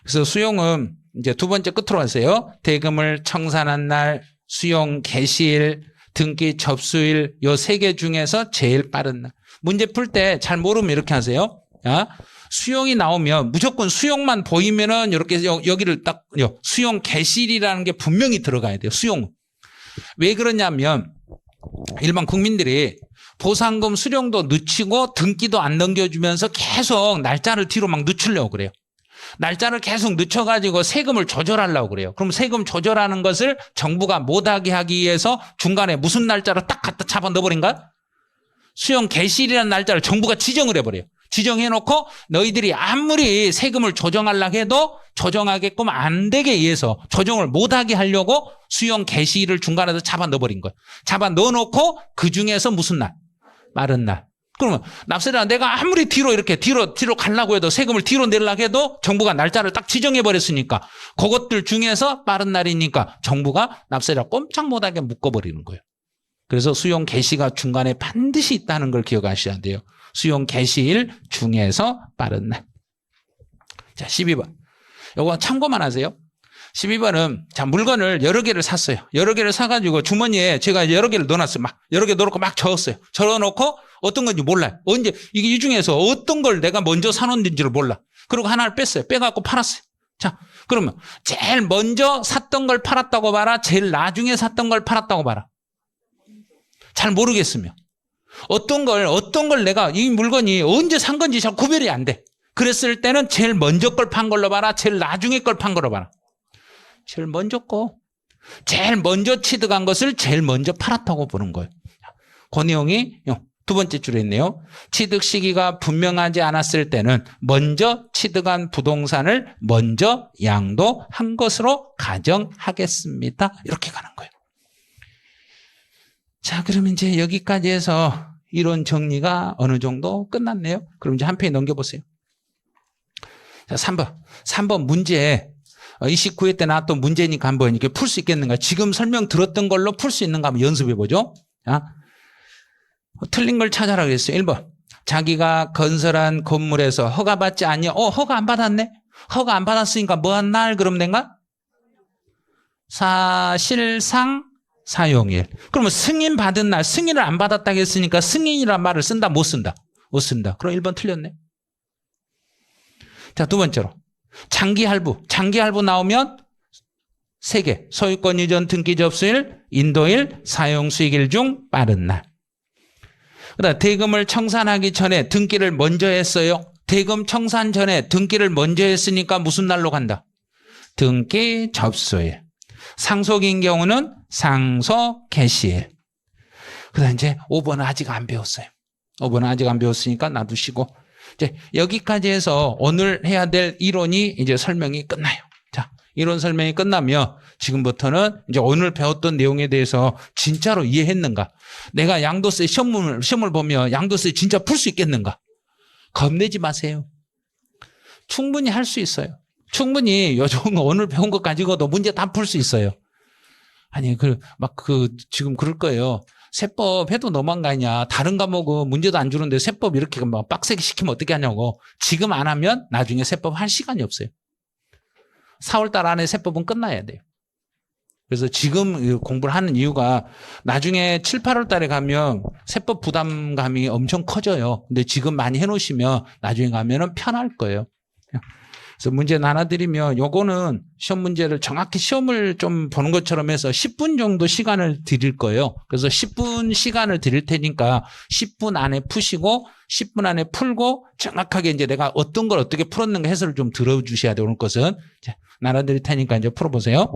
그래서 수용은 이제 두 번째 끝으로 하세요. 대금을 청산한 날, 수용 개시일, 등기 접수일 요 3개 중에서 제일 빠른 날. 문제 풀 때 잘 모르면 이렇게 하세요. 수용이 나오면 무조건 수용만 보이면은 이렇게 여기를 딱 수용 개시일이라는 게 분명히 들어가야 돼요. 수용. 왜 그러냐면 일반 국민들이 보상금 수령도 늦추고 등기도 안 넘겨주면서 계속 날짜를 뒤로 막 늦추려고 그래요. 날짜를 계속 늦춰가지고 세금을 조절하려고 그래요. 그럼 세금 조절하는 것을 정부가 못하게 하기 위해서 중간에 무슨 날짜를 딱 갖다 잡아 넣어버린가? 수용 개시일이라는 날짜를 정부가 지정을 해버려요. 지정해놓고 너희들이 아무리 세금을 조정하려고 해도 조정하게끔 안 되게 위해서 조정을 못하게 하려고 수용 개시일을 중간에서 잡아 넣어버린 거예요. 잡아 넣어놓고 그중에서 무슨 날? 빠른 날. 그러면 납세자 내가 아무리 뒤로 가려고 해도 세금을 뒤로 내려고 해도 정부가 날짜를 딱 지정해버렸으니까 그것들 중에서 빠른 날이니까 정부가 납세자 꼼짝 못하게 묶어버리는 거예요. 그래서 수용 개시가 중간에 반드시 있다는 걸 기억하셔야 돼요. 수용 개시일 중에서 빠른 날. 자, 12번. 요거 참고만 하세요. 12번은 자, 물건을 여러 개를 샀어요. 여러 개를 사가지고 주머니에 제가 여러 개를 넣어놨어요. 막 여러 개 넣어놓고 막 적었어요. 적어놓고 어떤 건지 몰라요. 언제 이게 이 중에서 어떤 걸 내가 먼저 사놓는지를 몰라. 그리고 하나를 뺐어요. 빼갖고 팔았어요. 자, 그러면 제일 먼저 샀던 걸 팔았다고 봐라. 제일 나중에 샀던 걸 팔았다고 봐라. 잘 모르겠으면 어떤 걸 내가 이 물건이 언제 산 건지 잘 구별이 안 돼. 그랬을 때는 제일 먼저 걸 판 걸로 봐라. 제일 나중에 걸 판 걸로 봐라. 제일 먼저 거. 제일 먼저 취득한 것을 제일 먼저 팔았다고 보는 거예요. 그 내용이 두 번째 줄에 있네요. 취득 시기가 분명하지 않았을 때는 먼저 취득한 부동산을 먼저 양도한 것으로 가정하겠습니다. 이렇게 가는 거예요. 자, 그러면 이제 여기까지 해서 이론 정리가 어느 정도 끝났네요. 그럼 이제 한 페이지 넘겨보세요. 자, 3번 문제. 29회 때 나왔던 문제니까 한번 이렇게 풀 수 있겠는가. 지금 설명 들었던 걸로 풀 수 있는가 한번 연습해보죠. 자, 틀린 걸 찾아라 그랬어요. 1번. 자기가 건설한 건물에서 허가받지 아니요. 허가 안 받았네. 허가 안 받았으니까 뭐한 날 그럼 된가? 사실상 사용일. 그러면 승인 받은 날, 승인을 안 받았다고 했으니까 승인이란 말을 쓴다, 못 쓴다? 못 쓴다. 그럼 1번 틀렸네. 자, 두 번째로. 장기할부. 장기할부 나오면 3개. 소유권 이전 등기 접수일, 인도일, 사용수익일 중 빠른 날. 그다음 대금을 청산하기 전에 등기를 먼저 했어요. 대금 청산 전에 등기를 먼저 했으니까 무슨 날로 간다? 등기 접수일. 상속인 경우는 상속 개시일. 그다음 이제 5번은 아직 안 배웠어요. 5번은 아직 안 배웠으니까 놔두시고 이제 여기까지 해서 오늘 해야 될 이론이 이제 설명이 끝나요. 자, 이론 설명이 끝나면 지금부터는 이제 오늘 배웠던 내용에 대해서 진짜로 이해했는가? 내가 양도세 시험을 보면 양도세 진짜 풀 수 있겠는가? 겁내지 마세요. 충분히 할 수 있어요. 충분히 요즘 오늘 배운 것 가지고도 문제 다 풀 수 있어요. 아니, 지금 그럴 거예요. 세법 해도 너무한 거 아니냐. 다른 과목은 문제도 안 주는데 세법 이렇게 막 빡세게 시키면 어떻게 하냐고. 지금 안 하면 나중에 세법 할 시간이 없어요. 4월달 안에 세법은 끝나야 돼요. 그래서 지금 공부를 하는 이유가 나중에 7, 8월 달에 가면 세법 부담감이 엄청 커져요. 근데 지금 많이 해놓으시면 나중에 가면은 편할 거예요. 그래서 문제는 하나 드리면 요거는 시험 문제를 정확히 시험을 좀 보는 것처럼 해서 10분 정도 시간을 드릴 거예요. 그래서 10분 시간을 드릴 테니까 10분 안에 푸시고 10분 안에 풀고 정확하게 이제 내가 어떤 걸 어떻게 풀었는가 해설을 좀 들어주셔야 돼요. 오늘 것은. 자, 나눠드릴 테니까 이제 풀어보세요.